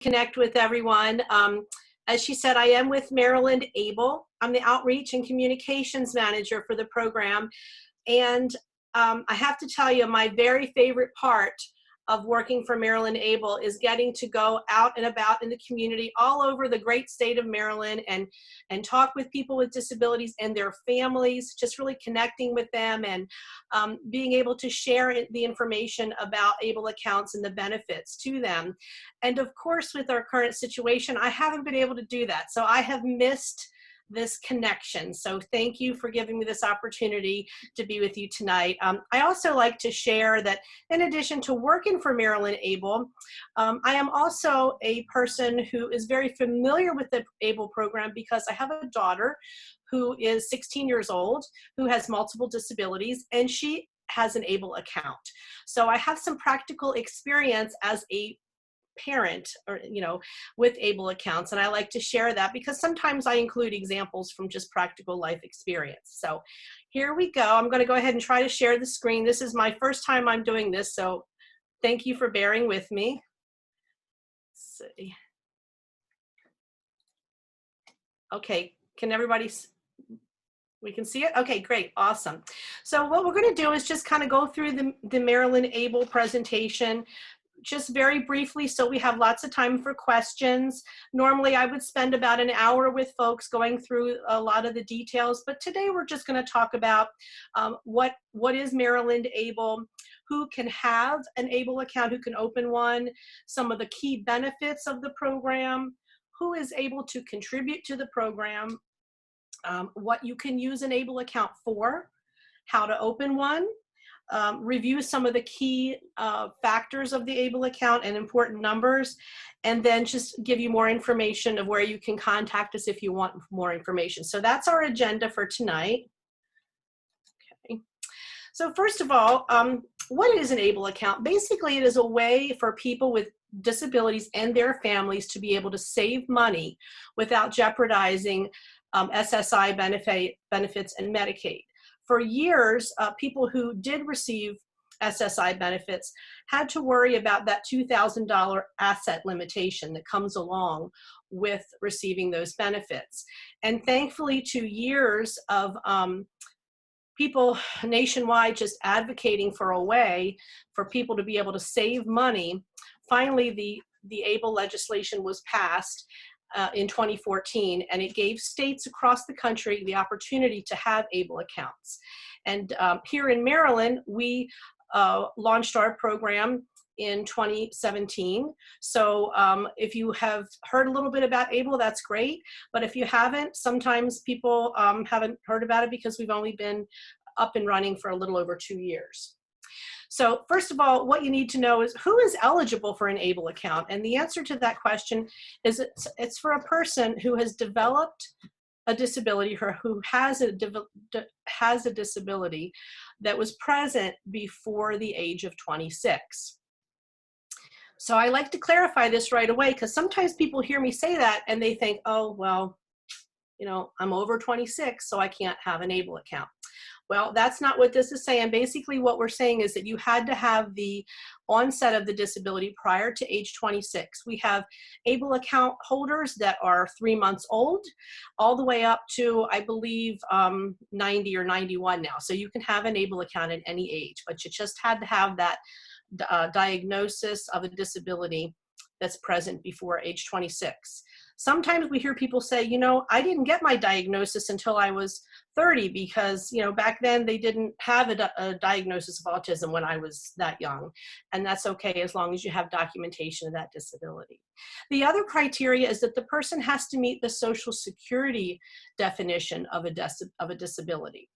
connect with everyone. As she said, I am with MarylandABLE. I'm the Outreach and Communications Manager for the program. And I have to tell you, my very favorite part of working for MarylandABLE is getting to go out and about in the community all over the great state of Maryland and talk with people with disabilities and their families, just really connecting with them and being able to share the information about ABLE accounts and the benefits to them. And of course, with our current situation, I haven't been able to do that. So I have missed this connection. So thank you for giving me this opportunity to be with you tonight. I also like to share that in addition to working for MarylandABLE, I am also a person who is very familiar with the ABLE program because I have a daughter who is 16 years old, who has multiple disabilities, and she has an ABLE account. So I have some practical experience as a parent or with ABLE accounts, and I like to share that because sometimes I include examples from just practical life experience. So here we go. I'm going to go ahead and try to share the screen. This is my first time I'm doing this, so thank you for bearing with me. Let's see. Okay, can everybody we can see it? Okay, great, awesome. So what we're going to do is just kind of go through the MarylandABLE presentation just very briefly, so we have lots of time for questions. Normally I would spend about an hour with folks going through a lot of the details, but today we're just going to talk about what is MarylandABLE, who can have an ABLE account, who can open one, some of the key benefits of the program, who is able to contribute to the program, what you can use an ABLE account for, how to open one, review some of the key factors of the ABLE account and important numbers, and then just give you more information of where you can contact us if you want more information. So that's our agenda for tonight. Okay. So first of all, what is an ABLE account? Basically, it is a way for people with disabilities and their families to be able to save money without jeopardizing SSI benefits and Medicaid. For years, people who did receive SSI benefits had to worry about that $2,000 asset limitation that comes along with receiving those benefits. And thankfully, to years of people nationwide just advocating for a way for people to be able to save money, finally the ABLE legislation was passed in 2014, and it gave states across the country the opportunity to have ABLE accounts. And here in Maryland, we launched our program in 2017. So if you have heard a little bit about ABLE, that's great. But if you haven't, sometimes people haven't heard about it because we've only been up and running for a little over 2 years. So first of all, what you need to know is who is eligible for an ABLE account? And the answer to that question is it's for a person who has developed a disability or who has a disability that was present before the age of 26. So I like to clarify this right away because sometimes people hear me say that and they think, oh, well, I'm over 26, so I can't have an ABLE account. Well, that's not what this is saying. Basically, what we're saying is that you had to have the onset of the disability prior to age 26. We have ABLE account holders that are 3 months old, all the way up to, I believe, 90 or 91 now. So you can have an ABLE account at any age, but you just had to have that diagnosis of a disability that's present before age 26. Sometimes we hear people say, I didn't get my diagnosis until I was 30 because, back then they didn't have a diagnosis of autism when I was that young. And that's okay as long as you have documentation of that disability. The other criteria is that the person has to meet the Social Security definition of a disability.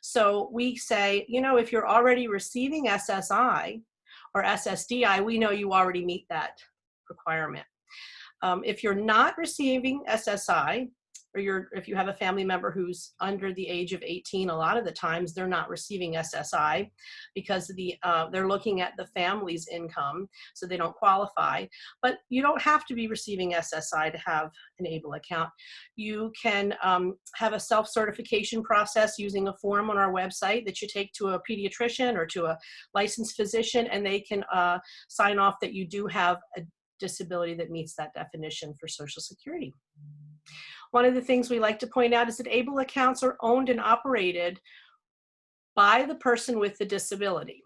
So we say, if you're already receiving SSI or SSDI, we know you already meet that requirement. If you're not receiving SSI, or if you have a family member who's under the age of 18, a lot of the times they're not receiving SSI because they're looking at the family's income, so they don't qualify. But you don't have to be receiving SSI to have an ABLE account. You can have a self-certification process using a form on our website that you take to a pediatrician or to a licensed physician, and they can sign off that you do have a disability that meets that definition for Social Security. One of the things we like to point out is that ABLE accounts are owned and operated by the person with the disability.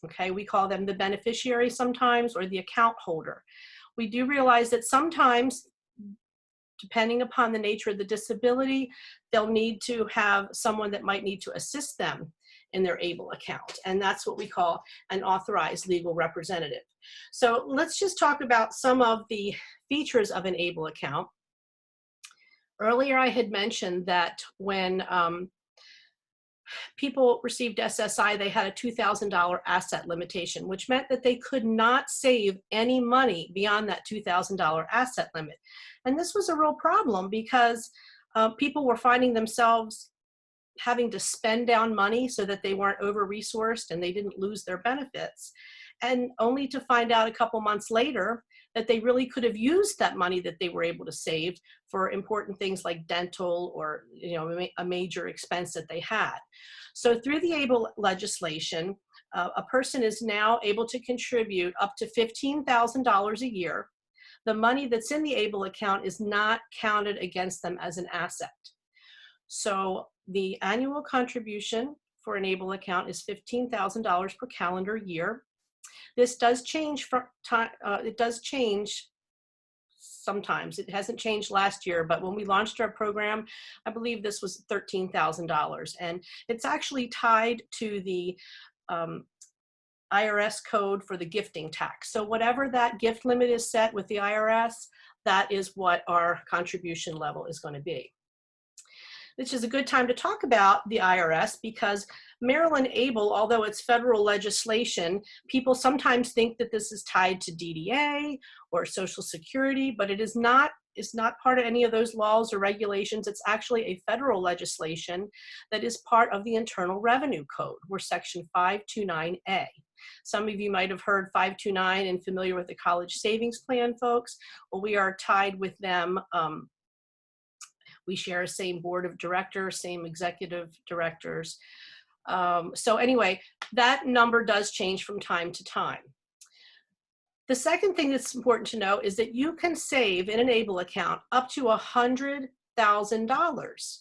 Okay, we call them the beneficiary sometimes, or the account holder. We do realize that sometimes, depending upon the nature of the disability, they'll need to have someone that might need to assist them in their ABLE account. And that's what we call an authorized legal representative. So let's just talk about some of the features of an ABLE account. Earlier, I had mentioned that when people received SSI, they had a $2,000 asset limitation, which meant that they could not save any money beyond that $2,000 asset limit. And this was a real problem because people were finding themselves having to spend down money so that they weren't over-resourced and they didn't lose their benefits. And only to find out a couple months later that they really could have used that money that they were able to save for important things like dental or a major expense that they had. So through the ABLE legislation, a person is now able to contribute up to $15,000 a year. The money that's in the ABLE account is not counted against them as an asset. So the annual contribution for an ABLE account is $15,000 per calendar year. This does change from time, it does change sometimes. It hasn't changed last year, but when we launched our program, I believe this was $13,000. And it's actually tied to the IRS code for the gifting tax. So whatever that gift limit is set with the IRS, that is what our contribution level is going to be. Which is a good time to talk about the IRS because MarylandABLE, although it's federal legislation, people sometimes think that this is tied to DDA or Social Security, but it is not. It's not part of any of those laws or regulations. It's actually a federal legislation that is part of the Internal Revenue Code. We're Section 529A. Some of you might have heard 529 and familiar with the College Savings Plan folks. Well, we are tied with them. We share a same board of directors, same executive directors. So anyway, that number does change from time to time. The second thing that's important to know is that you can save in an ABLE account up to $100,000.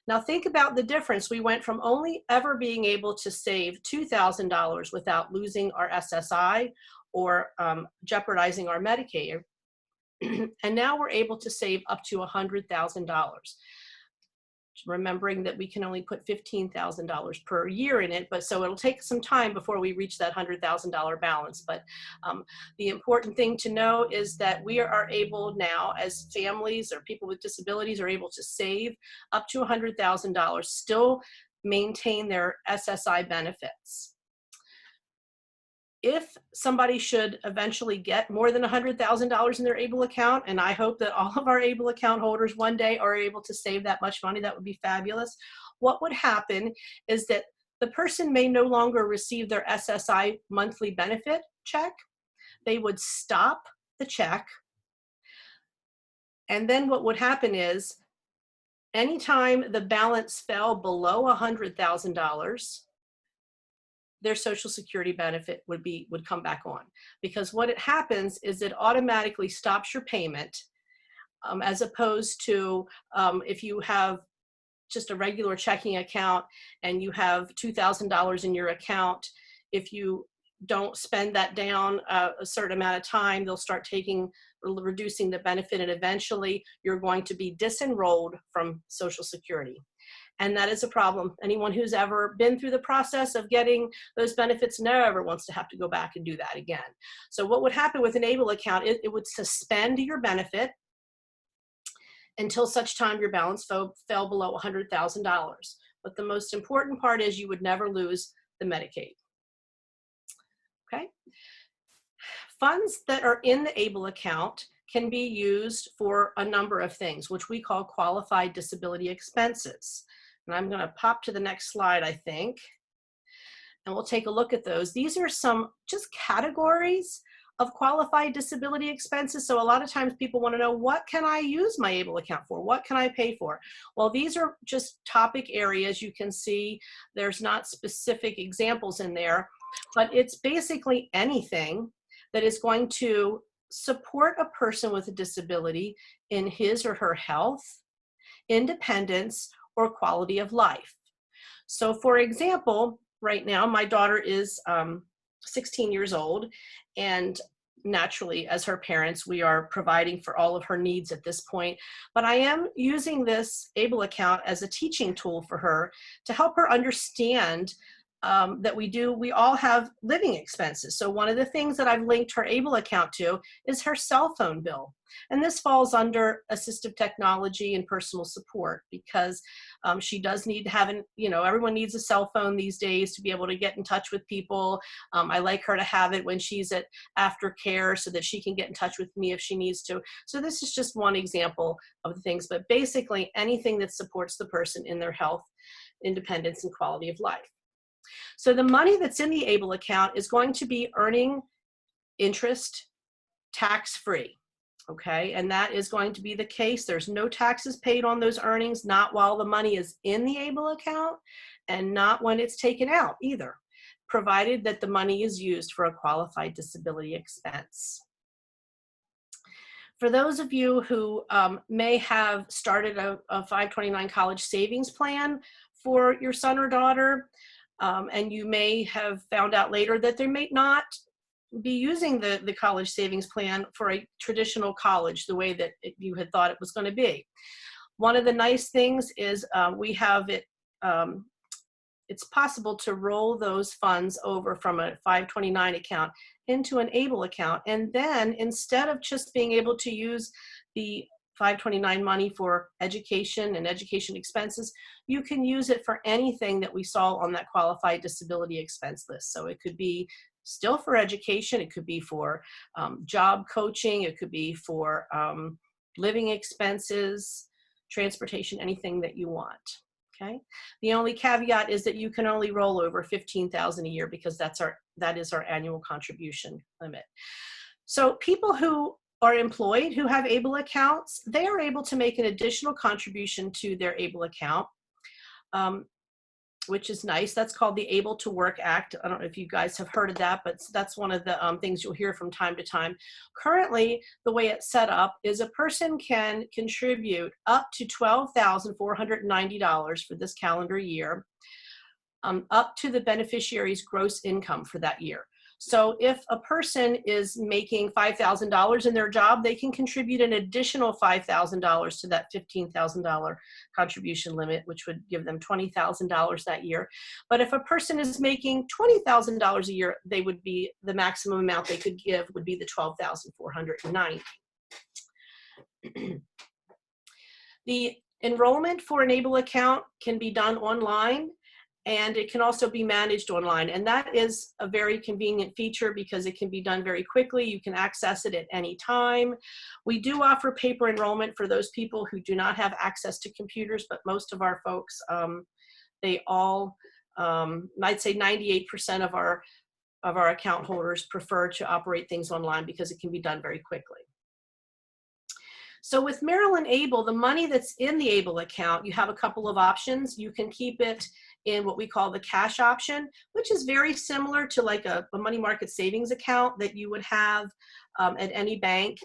Now think about the difference. We went from only ever being able to save $2,000 without losing our SSI or jeopardizing our Medicaid. And now we're able to save up to $100,000. Remembering that we can only put $15,000 per year in it, but so it'll take some time before we reach that $100,000 balance. But the important thing to know is that we are able now, as families or people with disabilities, are able to save up to $100,000, still maintain their SSI benefits. If somebody should eventually get more than $100,000 in their ABLE account, and I hope that all of our ABLE account holders one day are able to save that much money, that would be fabulous. What would happen is that the person may no longer receive their SSI monthly benefit check. They would stop the check. And then what would happen is anytime the balance fell below $100,000, their Social Security benefit would come back on. Because what it happens is it automatically stops your payment as opposed to if you have just a regular checking account and you have $2,000 in your account, if you don't spend that down a certain amount of time, they'll start reducing the benefit, and eventually you're going to be disenrolled from Social Security. And that is a problem. Anyone who's ever been through the process of getting those benefits never wants to have to go back and do that again. So what would happen with an ABLE account, it would suspend your benefit until such time your balance fell below $100,000. But the most important part is you would never lose the Medicaid. Okay? Funds that are in the ABLE account can be used for a number of things, which we call qualified disability expenses. And I'm going to pop to the next slide, I think, and we'll take a look at those. These are some just categories of qualified disability expenses. So a lot of times people want to know, what can I use my ABLE account for? What can I pay for? Well, these are just topic areas. You can see there's not specific examples in there, but it's basically anything that is going to support a person with a disability in his or her health, independence, or quality of life. So for example, right now, my daughter is 16 years old, and naturally, as her parents, we are providing for all of her needs at this point. But I am using this ABLE account as a teaching tool for her to help her understand that we all have living expenses. So one of the things that I've linked her ABLE account to is her cell phone bill. And this falls under assistive technology and personal support, because she does need to have everyone needs a cell phone these days to be able to get in touch with people. I like her to have it when she's at aftercare so that she can get in touch with me if she needs to. So this is just one example of the things, but basically anything that supports the person in their health, independence, and quality of life. So the money that's in the ABLE account is going to be earning interest tax-free, okay? And that is going to be the case. There's no taxes paid on those earnings, not while the money is in the ABLE account and not when it's taken out either, provided that the money is used for a qualified disability expense. For those of you who may have started a 529 college savings plan for your son or daughter, and you may have found out later that they may not be using the college savings plan for a traditional college the way that you had thought it was going to be. One of the nice things is we have it, it's possible to roll those funds over from a 529 account into an ABLE account. And then instead of just being able to use the 529 money for education and education expenses, you can use it for anything that we saw on that qualified disability expense list. So it could be still for education, it could be for job coaching, it could be for living expenses, transportation, anything that you want. Okay. The only caveat is that you can only roll over $15,000 a year, because that is our annual contribution limit. So people who are employed who have ABLE accounts, they are able to make an additional contribution to their ABLE account, which is nice. That's called the Able to Work Act. I don't know if you guys have heard of that, but that's one of the things you'll hear from time to time. Currently, the way it's set up is a person can contribute up to $12,490 for this calendar year, up to the beneficiary's gross income for that year. So if a person is making $5,000 in their job, they can contribute an additional $5,000 to that $15,000 contribution limit, which would give them $20,000 that year. But if a person is making $20,000 a year, the maximum amount they could give would be the $12,490. The enrollment for an ABLE account can be done online, and it can also be managed online. And that is a very convenient feature because it can be done very quickly. You can access it at any time. We do offer paper enrollment for those people who do not have access to computers, but most of our folks, they all, I'd say 98% of our account holders prefer to operate things online because it can be done very quickly. So with MarylandABLE, the money that's in the ABLE account, you have a couple of options. You can keep it in what we call the cash option, which is very similar to like a money market savings account that you would have at any bank.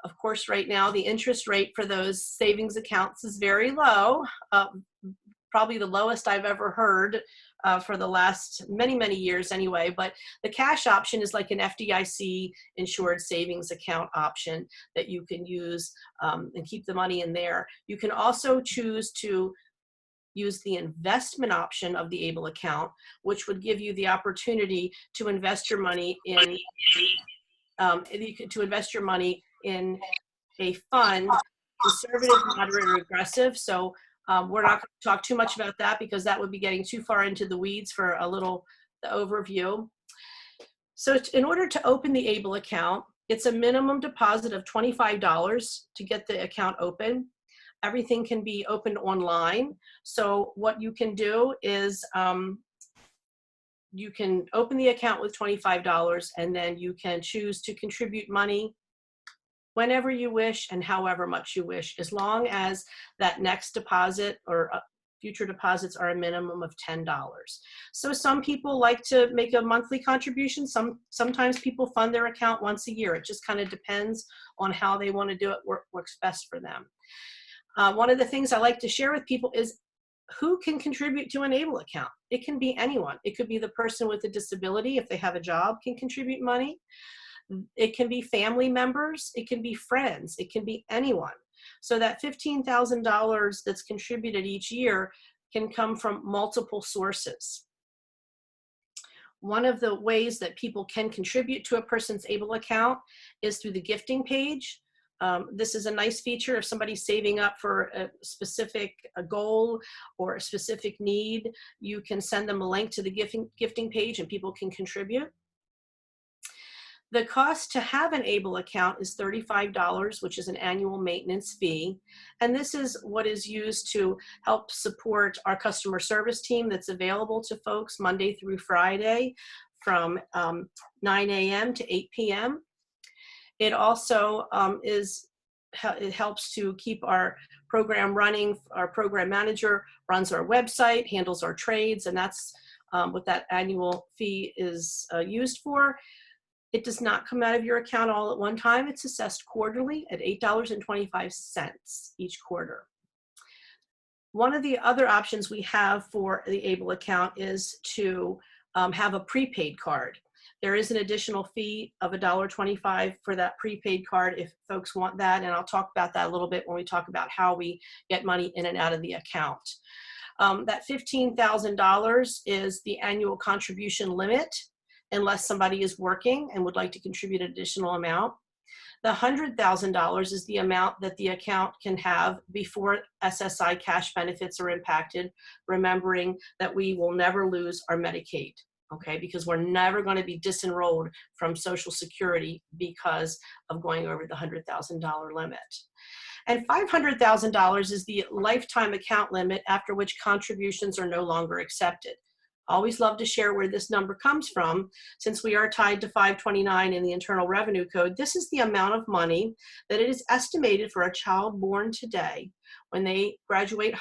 Of course, right now, the interest rate for those savings accounts is very low, probably the lowest I've ever heard for the last many, many years anyway. But the cash option is like an FDIC insured savings account option that you can use and keep the money in there. You can also choose to use the investment option of the ABLE account, which would give you the opportunity to invest your money in a fund, conservative, moderate, or aggressive. So we're not going to talk too much about that because that would be getting too far into the weeds for the overview. So in order to open the ABLE account, it's a minimum deposit of $25 to get the account open. Everything can be opened online. So what you can do is you can open the account with $25, and then you can choose to contribute money whenever you wish and however much you wish, as long as that next deposit or future deposits are a minimum of $10. So some people like to make a monthly contribution. Sometimes people fund their account once a year. It just kind of depends on how they want to do it, works best for them. One of the things I like to share with people is who can contribute to an ABLE account. It can be anyone. It could be the person with a disability, if they have a job, can contribute money. It can be family members. It can be friends. It can be anyone. So that $15,000 that's contributed each year can come from multiple sources. One of the ways that people can contribute to a person's ABLE account is through the gifting page. This is a nice feature if somebody's saving up for a specific goal or a specific need. You can send them a link to the gifting page and people can contribute. The cost to have an ABLE account is $35, which is an annual maintenance fee. And this is what is used to help support our customer service team that's available to folks Monday through Friday from 9 a.m. to 8 p.m. It also it helps to keep our program running. Our program manager runs our website, handles our trades, and that's what that annual fee is used for. It does not come out of your account all at one time. It's assessed quarterly at $8.25 each quarter. One of the other options we have for the ABLE account is to have a prepaid card. There is an additional fee of $1.25 for that prepaid card if folks want that, and I'll talk about that a little bit when we talk about how we get money in and out of the account. That $15,000 is the annual contribution limit, unless somebody is working and would like to contribute an additional amount. The $100,000 is the amount that the account can have before SSI cash benefits are impacted, remembering that we will never lose our Medicaid, okay? Because we're never going to be disenrolled from Social Security because of going over the $100,000 limit. And $500,000 is the lifetime account limit after which contributions are no longer accepted. Always love to share where this number comes from. Since we are tied to 529 in the Internal Revenue Code, this is the amount of money that it is estimated for a child born today. When they graduate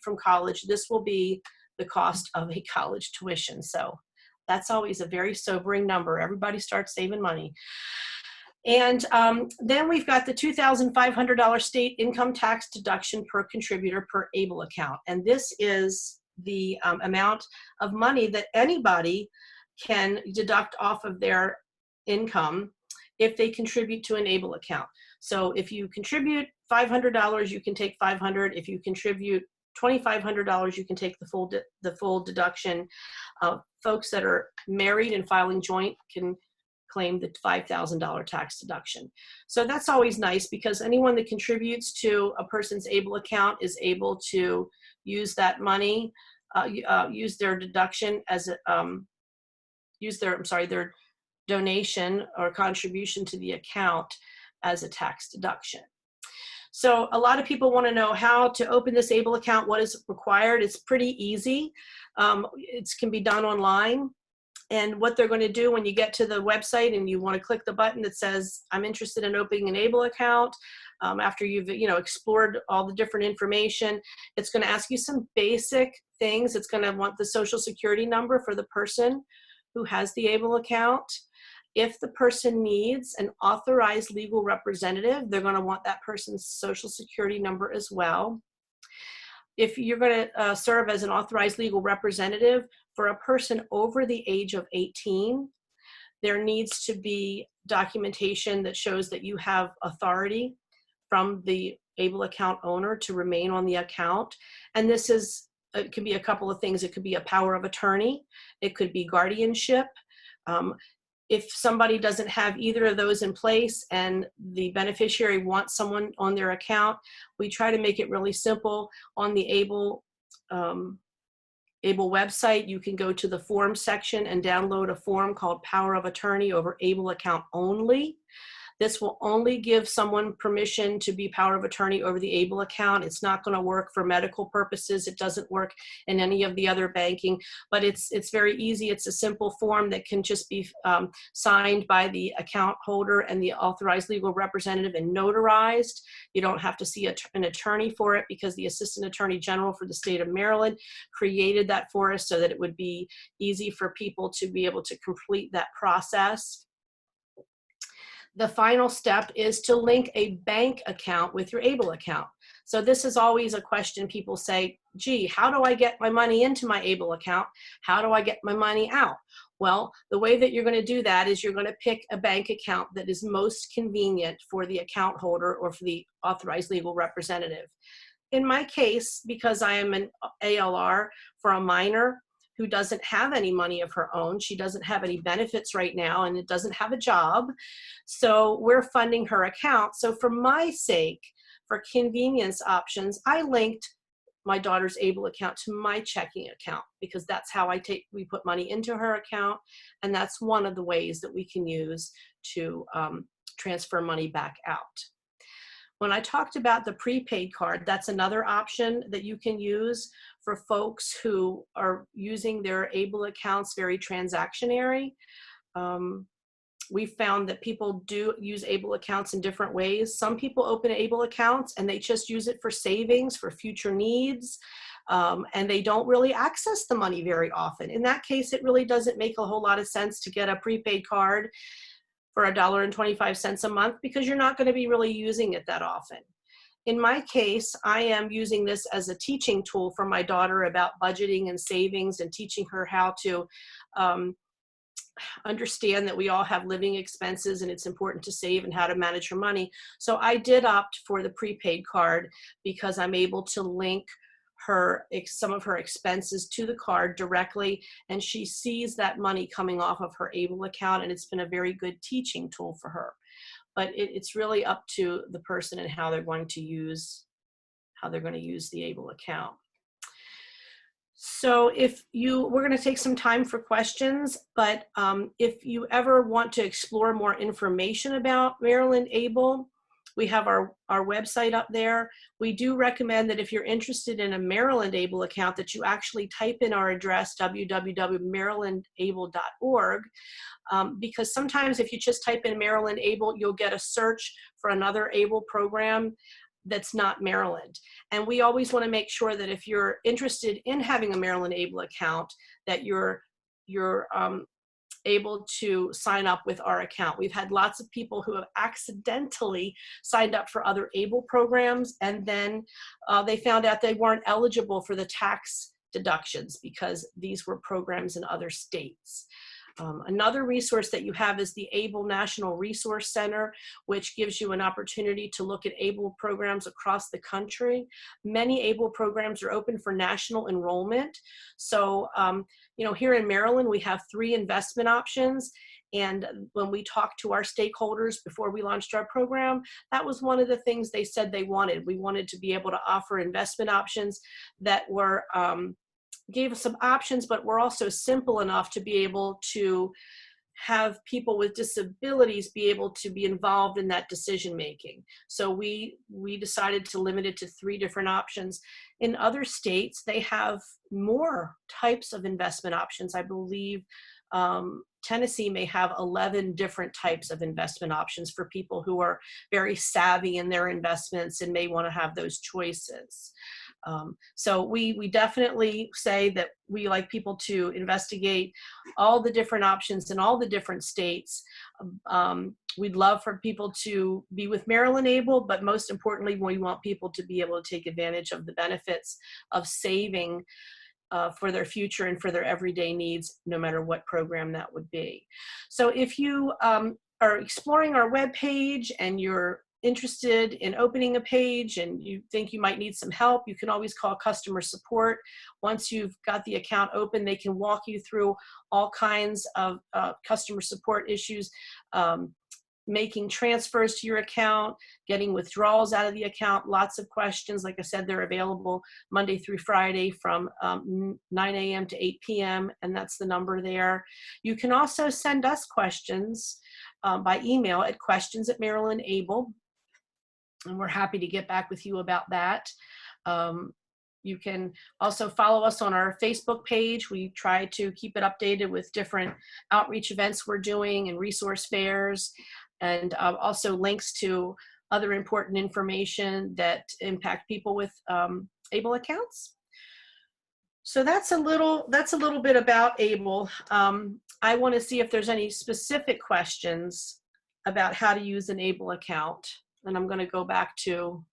from college, this will be the cost of a college tuition. So that's always a very sobering number. Everybody starts saving money. And then we've got the $2,500 state income tax deduction per contributor per ABLE account. And this is the amount of money that anybody can deduct off of their income if they contribute to an ABLE account. So if you contribute $500, you can take $500. If you contribute $2,500, you can take the full deduction. Folks that are married and filing joint can claim the $5,000 tax deduction. So that's always nice because anyone that contributes to a person's ABLE account is able to use that money, use their deduction as their donation or contribution to the account as a tax deduction. So a lot of people want to know how to open this ABLE account, what is required. It's pretty easy. It can be done online. And what they're going to do when you get to the website and you want to click the button that says, I'm interested in opening an ABLE account, after you've explored all the different information, it's going to ask you some basic things. It's going to want the Social Security number for the person who has the ABLE account. If the person needs an authorized legal representative, they're going to want that person's Social Security number as well. If you're going to serve as an authorized legal representative for a person over the age of 18, there needs to be documentation that shows that you have authority from the ABLE account owner to remain on the account. And this is, it could be a couple of things. It could be a power of attorney. It could be guardianship. If somebody doesn't have either of those in place and the beneficiary wants someone on their account, we try to make it really simple. On the ABLE website, you can go to the form section and download a form called Power of Attorney over ABLE account only. This will only give someone permission to be power of attorney over the ABLE account. It's not going to work for medical purposes. It doesn't work in any of the other banking, but it's very easy. It's a simple form that can just be signed by the account holder and the authorized legal representative and notarized. You don't have to see an attorney for it, because the Assistant Attorney General for the state of Maryland created that for us so that it would be easy for people to be able to complete that process. The final step is to link a bank account with your ABLE account. So this is always a question people say, gee, how do I get my money into my ABLE account? How do I get my money out? Well, the way that you're going to do that is you're going to pick a bank account that is most convenient for the account holder or for the authorized legal representative. In my case, because I am an ALR for a minor who doesn't have any money of her own, she doesn't have any benefits right now, and it doesn't have a job, so we're funding her account. So for my sake, for convenience options, I linked my daughter's ABLE account to my checking account, because that's how we put money into her account, and that's one of the ways that we can use to transfer money back out. When I talked about the prepaid card, that's another option that you can use for folks who are using their ABLE accounts very transactionary. We found that people do use ABLE accounts in different ways. Some people open ABLE accounts and they just use it for savings, for future needs, and they don't really access the money very often. In that case, it really doesn't make a whole lot of sense to get a prepaid card for $1.25 a month, because you're not going to be really using it that often. In my case, I am using this as a teaching tool for my daughter about budgeting and savings, and teaching her how to understand that we all have living expenses and it's important to save and how to manage her money. So I did opt for the prepaid card, because I'm able to link some of her expenses to the card directly, and she sees that money coming off of her ABLE account, and it's been a very good teaching tool for her. But it's really up to the person and how they're going to use the ABLE account. So we're going to take some time for questions, but if you ever want to explore more information about MarylandABLE, we have our website up there. We do recommend that if you're interested in a MarylandABLE account, that you actually type in our address, www.marylandable.org, because sometimes if you just type in MarylandABLE, you'll get a search for another ABLE program that's not Maryland. And we always want to make sure that if you're interested in having a MarylandABLE account, that you're able to sign up with our account. We've had lots of people who have accidentally signed up for other ABLE programs, and then they found out they weren't eligible for the tax deductions because these were programs in other states. Another resource that you have is the ABLE National Resource Center, which gives you an opportunity to look at ABLE programs across the country. Many ABLE programs are open for national enrollment. So, here in Maryland, we have 3 investment options. And when we talked to our stakeholders before we launched our program, that was one of the things they said they wanted. We wanted to be able to offer investment options that were gave us some options, but we're also simple enough to be able to have people with disabilities be able to be involved in that decision making. So we decided to limit it to 3 different options. In other states, they have more types of investment options. I believe Tennessee may have 11 different types of investment options for people who are very savvy in their investments and may want to have those choices. So we definitely say that we like people to investigate all the different options in all the different states. We'd love for people to be with MarylandABLE, but most importantly, we want people to be able to take advantage of the benefits of saving for their future and for their everyday needs, no matter what program that would be. So if you are exploring our webpage and you're interested in opening a page and you think you might need some help, you can always call customer support. Once you've got the account open, they can walk you through all kinds of customer support issues, making transfers to your account, getting withdrawals out of the account, lots of questions. Like I said, they're available Monday through Friday from 9 a.m. to 8 p.m. and that's the number there. You can also send us questions by email at questions@MarylandABLE. And we're happy to get back with you about that. You can also follow us on our Facebook page. We try to keep it updated with different outreach events we're doing and resource fairs, and also links to other important information that impact people with ABLE accounts. So that's a little bit about ABLE. I want to see if there's any specific questions about how to use an ABLE account. And I'm going to go back to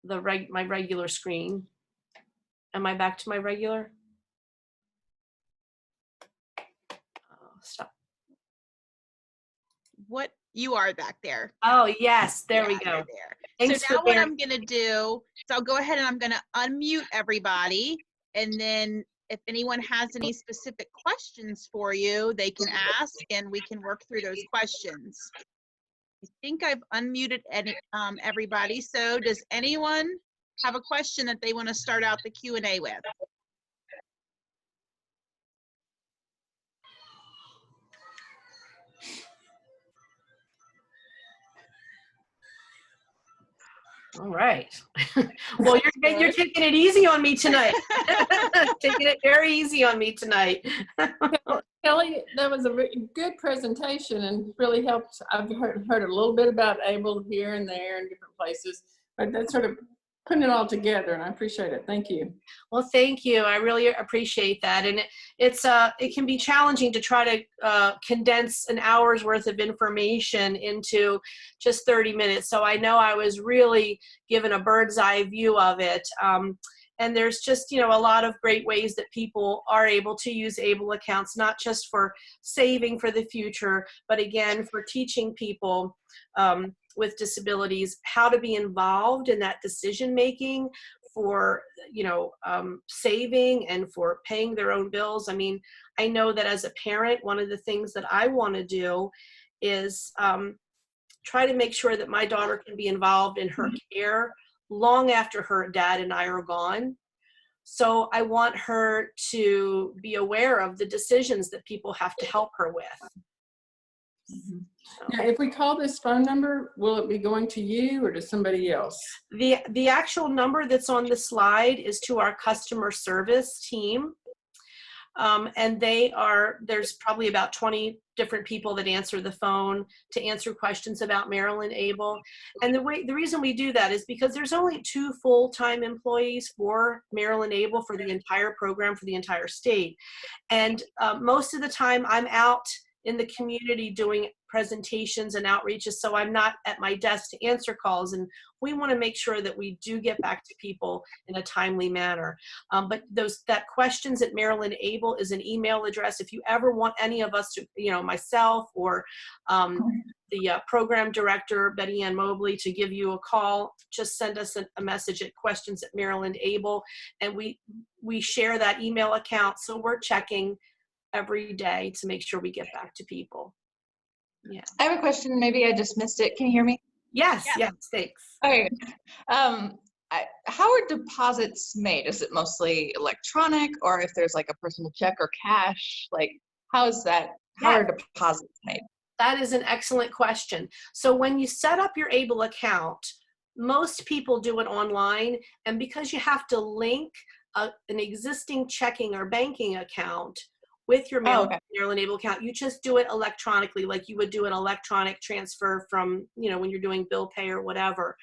my regular screen. Am I back to my regular? Stop. What, you are back there. Oh yes, there we go. There. Thanks so now for what I'm gonna do, so I'll go ahead and I'm gonna unmute everybody, and then if anyone has any specific questions for you, they can ask and we can work through those questions. I think I've unmuted everybody. So does anyone have a question that they want to start out the Q&A with? All right. Well, you're taking it easy on me tonight. Taking it very easy on me tonight. Kelly, that was a good presentation and really helped. I've heard a little bit about ABLE here and there in different places, but that's sort of putting it all together, and I appreciate it. Thank you. Well, thank you. I really appreciate that. And it can be challenging to try to condense an hour's worth of information into just 30 minutes. So I know I was really given a bird's eye view of it. And there's just, a lot of great ways that people are able to use ABLE accounts, not just for saving for the future, but again, for teaching people with disabilities how to be involved in that decision making for, saving and for paying their own bills. I mean, I know that as a parent, one of the things that I want to do is try to make sure that my daughter can be involved in her care long after her dad and I are gone. So I want her to be aware of the decisions that people have to help her with. Mm-hmm. Now, if we call this phone number, will it be going to you or to somebody else? The actual number that's on the slide is to our customer service team. And there's probably about 20 different people that answer the phone to answer questions about MarylandABLE. And the reason we do that is because there's only 2 full-time employees for MarylandABLE for the entire program for the entire state. And most of the time I'm out in the community doing presentations and outreaches, so I'm not at my desk to answer calls, and we want to make sure that we do get back to people in a timely manner. But that questions@MarylandABLE is an email address. If you ever want any of us to, myself or the program director, Betty Ann Mobley, to give you a call, just send us a message at questions@MarylandABLE, and we share that email account, so we're checking every day to make sure we get back to people. Yeah. I have a question. Maybe I just missed it. Can you hear me? Yes. Thanks. Okay. How are deposits made? Is it mostly electronic, or if there's like a personal check or cash? Like, how is that? How are deposits made? That is an excellent question. So when you set up your ABLE account, most people do it online, and because you have to link an existing checking or banking account with your MarylandABLE account, you just do it electronically, like you would do an electronic transfer from, when you're doing bill pay or whatever.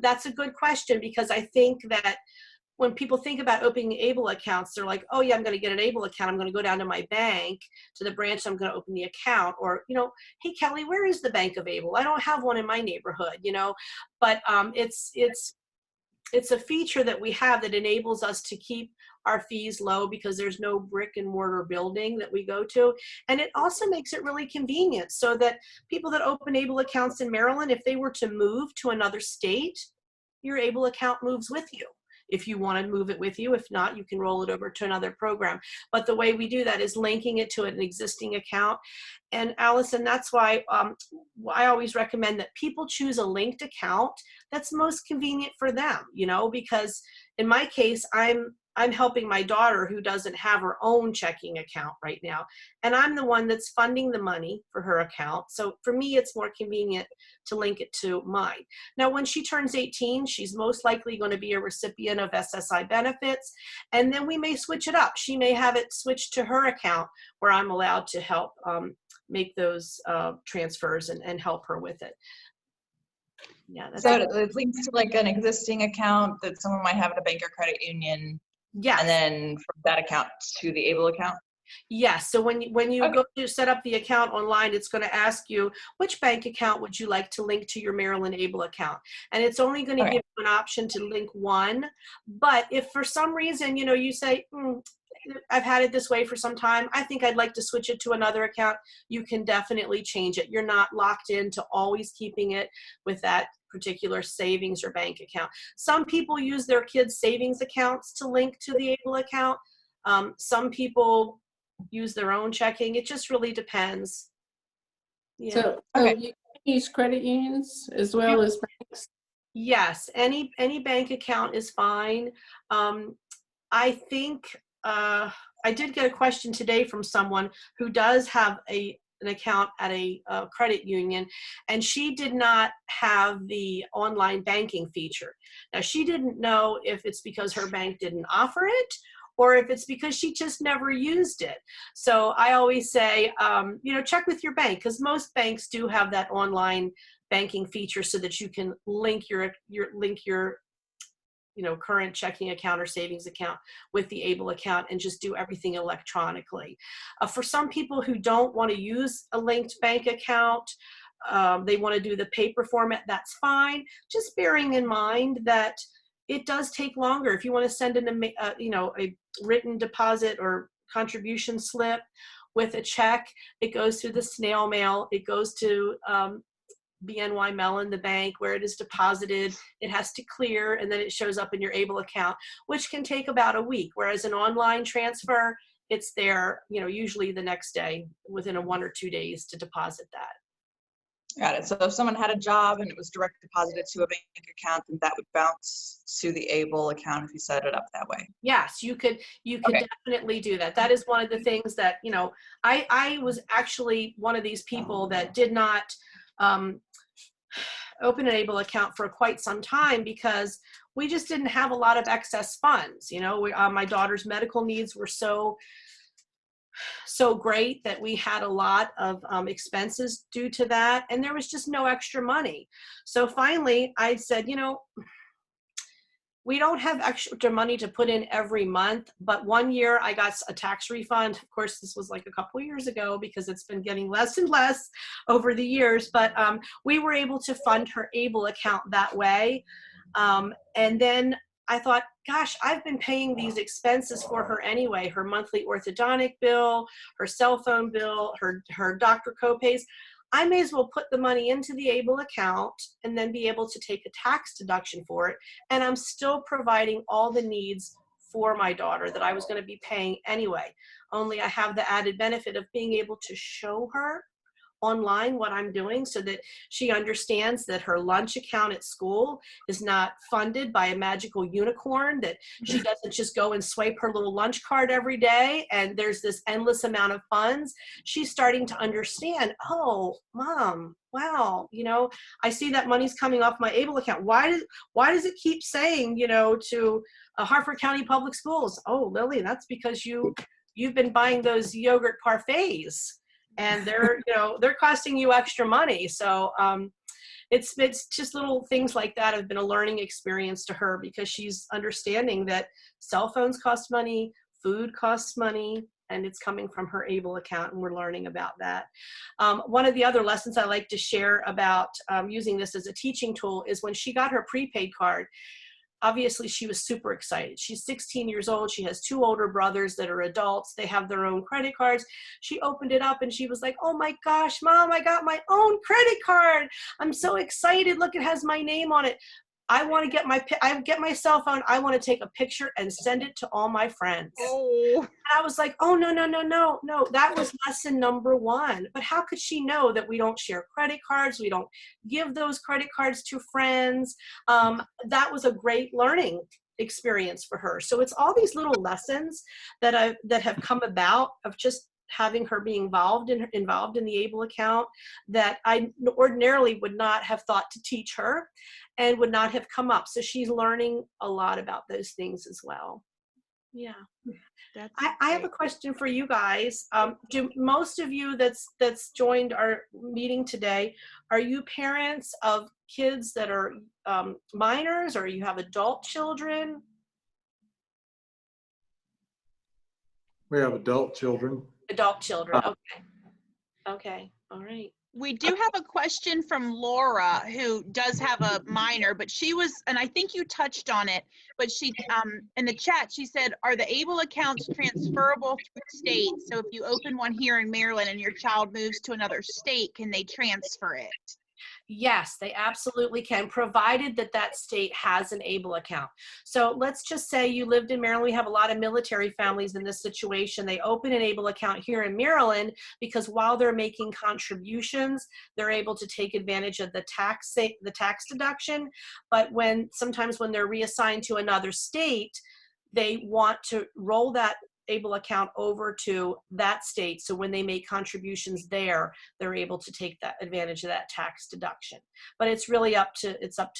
That's a good question, because I think that when people think about opening ABLE accounts, they're like, oh yeah, I'm going to get an ABLE account. I'm going to go down to my bank, to the branch, I'm going to open the account. Or, hey Kelly, where is the Bank of ABLE? I don't have one in my neighborhood, but it's a feature that we have that enables us to keep our fees low, because there's no brick and mortar building that we go to. And it also makes it really convenient, so that people that open ABLE accounts in Maryland, if they were to move to another state, your ABLE account moves with you. If you want to move it with you, if not, you can roll it over to another program. But the way we do that is linking it to an existing account. And Allison, that's why I always recommend that people choose a linked account that's most convenient for them, because in my case, I'm I'm helping my daughter who doesn't have her own checking account right now. And I'm the one that's funding the money for her account. So for me, it's more convenient to link it to mine. Now, when she turns 18, she's most likely going to be a recipient of SSI benefits. And then we may switch it up. She may have it switched to her account where I'm allowed to help make those transfers and help her with it. Yeah, that's So it links to like an existing account that someone might have at a bank or credit union, yes. and then from that account to the ABLE account? Yes. So when you Okay. go to set up the account online, it's going to ask you, which bank account would you like to link to your MarylandABLE account? And it's only going to Okay. give you an option to link one. But if for some reason, you say, I've had it this way for some time, I think I'd like to switch it to another account, you can definitely change it. You're not locked into always keeping it with that particular savings or bank account. Some people use their kids' savings accounts to link to the ABLE account. Some people use their own checking. It just really depends. Yeah. So Okay. you can use credit unions as well as banks? Yes, any bank account is fine. I think I did get a question today from someone who does have an account at a credit union, and she did not have the online banking feature. Now, she didn't know if it's because her bank didn't offer it or if it's because she just never used it. So I always say, check with your bank, because most banks do have that online banking feature so that you can link your current checking account or savings account with the ABLE account and just do everything electronically. For some people who don't want to use a linked bank account, they want to do the paper format, that's fine. Just bearing in mind that it does take longer. If you want to send in a written deposit or contribution slip with a check, it goes through the snail mail. It goes to BNY Mellon, the bank where it is deposited. It has to clear, and then it shows up in your ABLE account, which can take about a week. Whereas an online transfer, it's there, usually the next day, within 1 or 2 days to deposit that. Got it. So if someone had a job and it was direct deposited to a bank account, then that would bounce to the ABLE account if you set it up that way. Yes, you could Okay. definitely do that. That is one of the things that, I was actually one of these people that did not open an ABLE account for quite some time because we just didn't have a lot of excess funds. My daughter's medical needs were so great that we had a lot of expenses due to that, and there was just no extra money. So finally I said, we don't have extra money to put in every month, but one year I got a tax refund. Of course, this was like a couple of years ago because it's been getting less and less over the years, but we were able to fund her ABLE account that way. And then I thought, gosh, I've been paying these expenses for her anyway, her monthly orthodontic bill, her cell phone bill, her doctor copays. I may as well put the money into the ABLE account and then be able to take a tax deduction for it. And I'm still providing all the needs for my daughter that I was going to be paying anyway. Only I have the added benefit of being able to show her online what I'm doing so that she understands that her lunch account at school is not funded by a magical unicorn, that she doesn't just go and swipe her little lunch card every day and there's this endless amount of funds. She's starting to understand, oh, Mom, wow, I see that money's coming off my ABLE account. Why does it keep saying, to Harford County Public Schools, oh, Lily, that's because you've been buying those yogurt parfaits. And they're costing you extra money. So it's just little things like that have been a learning experience to her because she's understanding that cell phones cost money, food costs money, and it's coming from her ABLE account, and we're learning about that. One of the other lessons I like to share about using this as a teaching tool is when she got her prepaid card. Obviously, she was super excited. She's 16 years old. She has 2 older brothers that are adults. They have their own credit cards. She opened it up and she was like, oh my gosh, Mom, I got my own credit card. I'm so excited. Look, it has my name on it. I want to get my cell phone. I want to take a picture and send it to all my friends. Oh. And I was like, oh, no. That was lesson number 1. But how could she know that we don't share credit cards? We don't give those credit cards to friends. That was a great learning experience for her. So it's all these little lessons that have come about of just having her be involved in the ABLE account that I ordinarily would not have thought to teach her and would not have come up. So she's learning a lot about those things as well. Yeah. I have a question for you guys. Do most of you that's joined our meeting today, are you parents of kids that are minors, or you have adult children? We have adult children. Adult children, okay. Okay, all right. We do have a question from Laura, who does have a minor, but she was, and I think you touched on it, but she, in the chat, she said, are the ABLE accounts transferable through states? So if you open one here in Maryland and your child moves to another state, can they transfer it? Yes, they absolutely can, provided that that state has an ABLE account. So let's just say you lived in Maryland. We have a lot of military families in this situation. They open an ABLE account here in Maryland because while they're making contributions, they're able to take advantage of the tax deduction. But sometimes when they're reassigned to another state, they want to roll that ABLE account over to that state. So when they make contributions there, they're able to take that advantage of that tax deduction. But it's really up to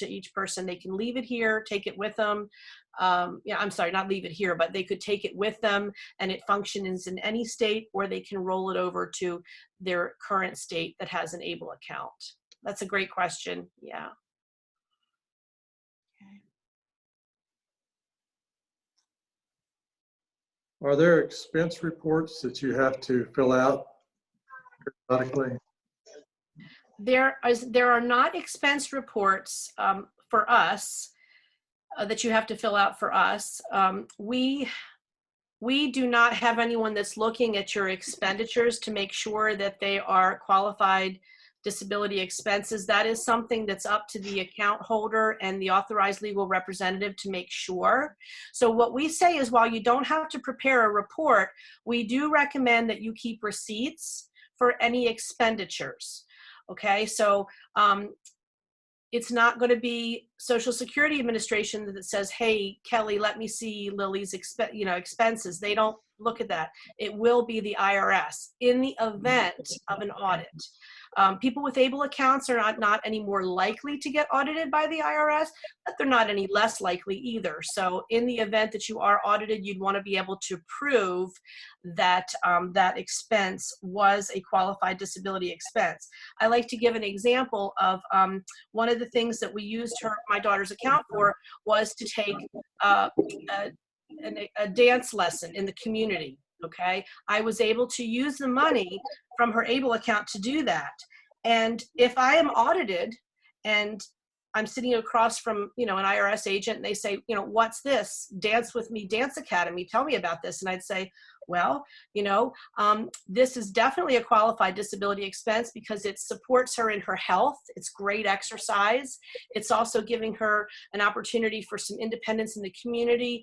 each person. They can leave it here, take it with them. Yeah, I'm sorry, not leave it here, but they could take it with them and it functions in any state, or they can roll it over to their current state that has an ABLE account. That's a great question. Yeah. Are there expense reports that you have to fill out periodically? There are not expense reports for us that you have to fill out for us. We do not have anyone that's looking at your expenditures to make sure that they are qualified disability expenses. That is something that's up to the account holder and the authorized legal representative to make sure. So what we say is, while you don't have to prepare a report, we do recommend that you keep receipts for any expenditures. Okay, so it's not going to be Social Security Administration that says, hey, Kelly, let me see Lily's expenses. They don't look at that. It will be the IRS in the event of an audit. People with ABLE accounts are not any more likely to get audited by the IRS, but they're not any less likely either. So in the event that you are audited, you'd want to be able to prove that that expense was a qualified disability expense. I like to give an example of one of the things that we used my daughter's account for was to take a dance lesson in the community. Okay, I was able to use the money from her ABLE account to do that. And if I am audited and I'm sitting across from, an IRS agent and they say, what's this? Dance With Me Dance Academy, tell me about this. And I'd say, well, this is definitely a qualified disability expense because it supports her in her health. It's great exercise. It's also giving her an opportunity for some independence in the community,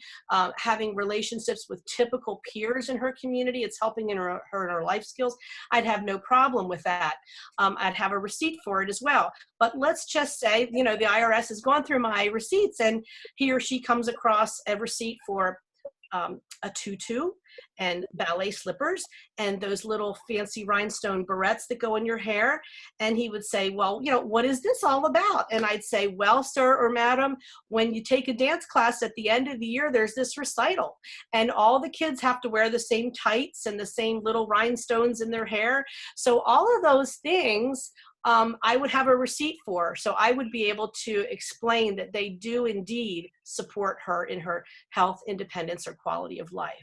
having relationships with typical peers in her community. It's helping her in her life skills. I'd have no problem with that. I'd have a receipt for it as well. But let's just say, the IRS has gone through my receipts and he or she comes across a receipt for a tutu and ballet slippers and those little fancy rhinestone barrettes that go in your hair. And he would say, well, what is this all about? And I'd say, well, sir or madam, when you take a dance class at the end of the year, there's this recital and all the kids have to wear the same tights and the same little rhinestones in their hair. So all of those things I would have a receipt for. So I would be able to explain that they do indeed support her in her health, independence, or quality of life.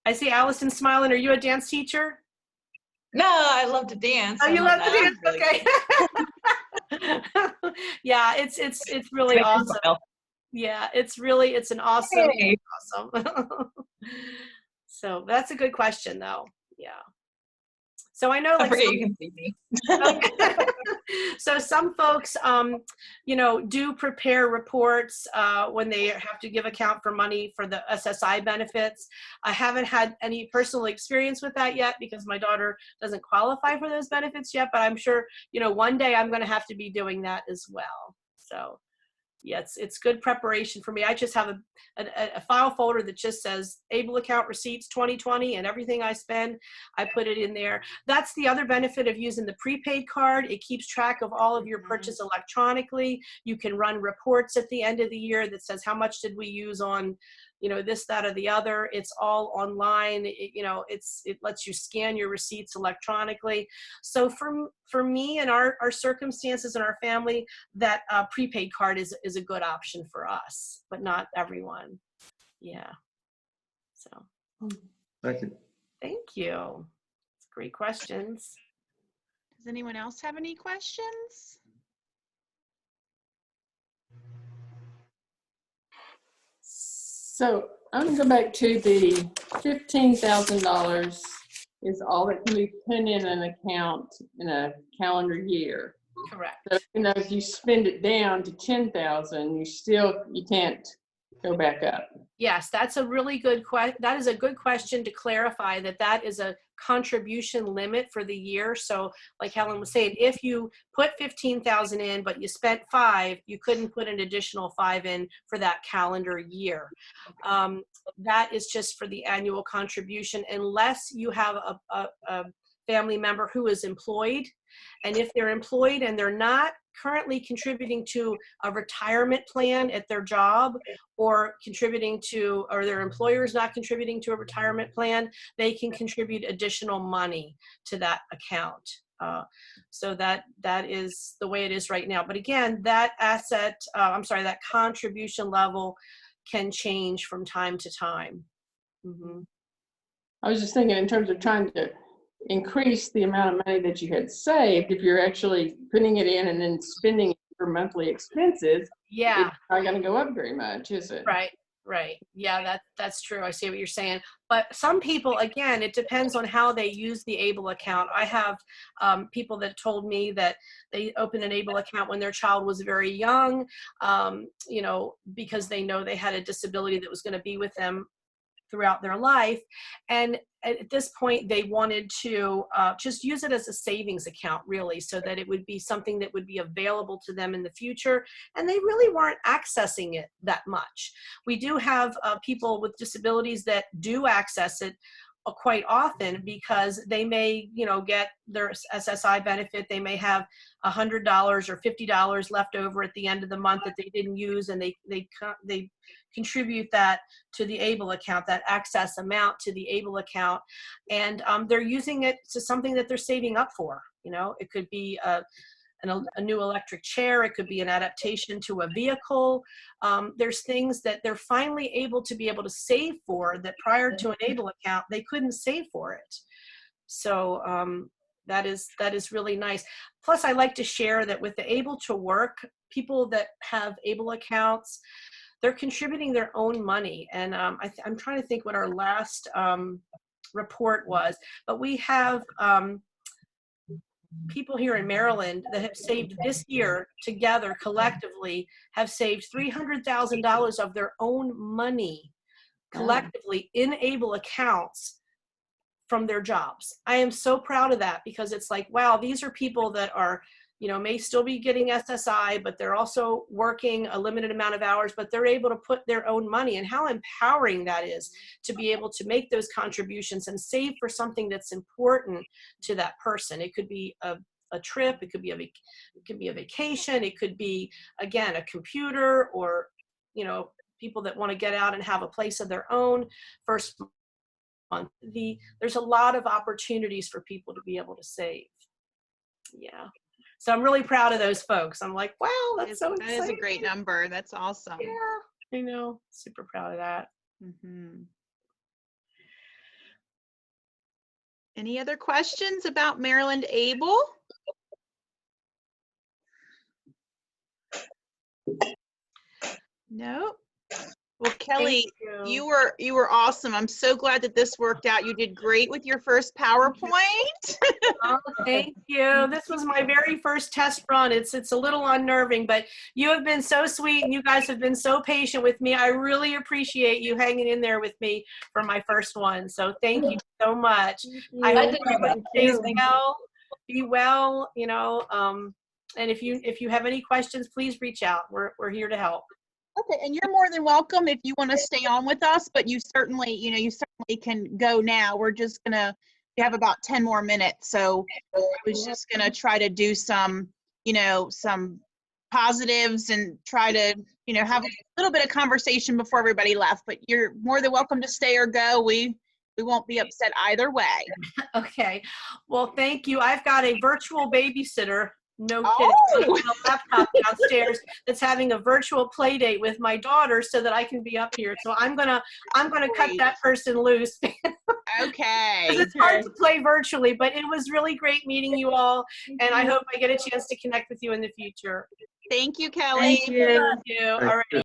I see Allison smiling. Are you a dance teacher? No, I love to dance. Oh, you love to dance? Really Okay. Yeah, it's really awesome. Yeah, it's an awesome, Hey. awesome. So that's a good question though. Yeah. So I know, I forget you can see me. So some folks, do prepare reports when they have to give account for money for the SSI benefits. I haven't had any personal experience with that yet because my daughter doesn't qualify for those benefits yet, but I'm sure, one day I'm going to have to be doing that as well. So Yeah, it's good preparation for me. I just have a file folder that just says ABLE account receipts 2020, and everything I spend, I put it in there. That's the other benefit of using the prepaid card. It keeps track of all of your purchase electronically. You can run reports at the end of the year that says how much did we use on, this, that, or the other. It's all online. It lets you scan your receipts electronically. So for me and our circumstances and our family, that prepaid card is a good option for us, but not everyone. Yeah. So Thank you. thank you. It's great questions. Does anyone else have any questions? So I'm gonna go back to the $15,000 is all that can be put in an account in a calendar year. Correct. So, if you spend it down to 10,000, you can't go back up. Yes, that's a really good question. That is a good question to clarify that is a contribution limit for the year. So like Helen was saying, if you put 15,000 in, but you spent 5, you couldn't put an additional 5 in for that calendar year. That is just for the annual contribution, unless you have a family member who is employed. And if they're employed and they're not currently contributing to a retirement plan at their job, or their employer is not contributing to a retirement plan, they can contribute additional money to that account. So that is the way it is right now. But again, that that contribution level can change from time to time. Mm-hmm. I was just thinking in terms of trying to increase the amount of money that you had saved. If you're actually putting it in and then spending it for monthly expenses, yeah, it's not going to go up very much, is it? Right. Yeah, that's true. I see what you're saying. But some people, again, it depends on how they use the ABLE account. I have people that told me that they opened an ABLE account when their child was very young, because they know they had a disability that was going to be with them throughout their life. And at this point, they wanted to just use it as a savings account, really, so that it would be something that would be available to them in the future. And they really weren't accessing it that much. We do have people with disabilities that do access it quite often, because they may, get their SSI benefit. They may have $100 or $50 left over at the end of the month that they didn't use, and they contribute that to the ABLE account, that access amount to the ABLE account, and they're using it to something that they're saving up for. It could be a new electric chair. It could be an adaptation to a vehicle. There's things that they're finally able to save for that prior to an ABLE account, they couldn't save for it. So that is really nice. Plus, I like to share that with the Able to Work, people that have ABLE accounts, they're contributing their own money. And I'm trying to think what our last report was, but we have people here in Maryland that have saved this year together collectively have saved $300,000 of their own money collectively in ABLE accounts from their jobs. I am so proud of that, because it's like, wow, these are people that are, may still be getting SSI, but they're also working a limited amount of hours, but they're able to put their own money, and how empowering that is to be able to make those contributions and save for something that's important to that person. It could be a trip, it could be a vacation, it could be, again, a computer, or, people that want to get out and have a place of their own first month. There's a lot of opportunities for people to be able to save. Yeah. So I'm really proud of those folks. I'm like, wow, that's so exciting. That is a great number. That's awesome. Yeah, I know. Super proud of that. Mm-hmm. Any other questions about MarylandABLE? No. Well, Kelly, you were awesome. I'm so glad that this worked out. You did great with your first PowerPoint. Oh, thank you. This was my very first test run. It's a little unnerving, but you have been so sweet, and you guys have been so patient with me. I really appreciate you hanging in there with me for my first one. So thank you so much. I hope everybody stays well, be well, And if you have any questions, please reach out. We're here to help. Okay, and you're more than welcome if you want to stay on with us, but you certainly, you certainly can go now. We have about 10 more minutes. So I was just gonna try to do some, some positives and try to, have a little bit of conversation before everybody left, but you're more than welcome to stay or go. We won't be upset either way. Okay. Well, thank you. I've got a virtual babysitter. No kidding. Oh! On a laptop downstairs that's having a virtual play date with my daughter so that I can be up here. So I'm gonna cut that person loose. Okay. It's hard to play virtually, but it was really great meeting you all, and I hope I get a chance to connect with you in the future. Thank you, Kelly. Thank you. All right.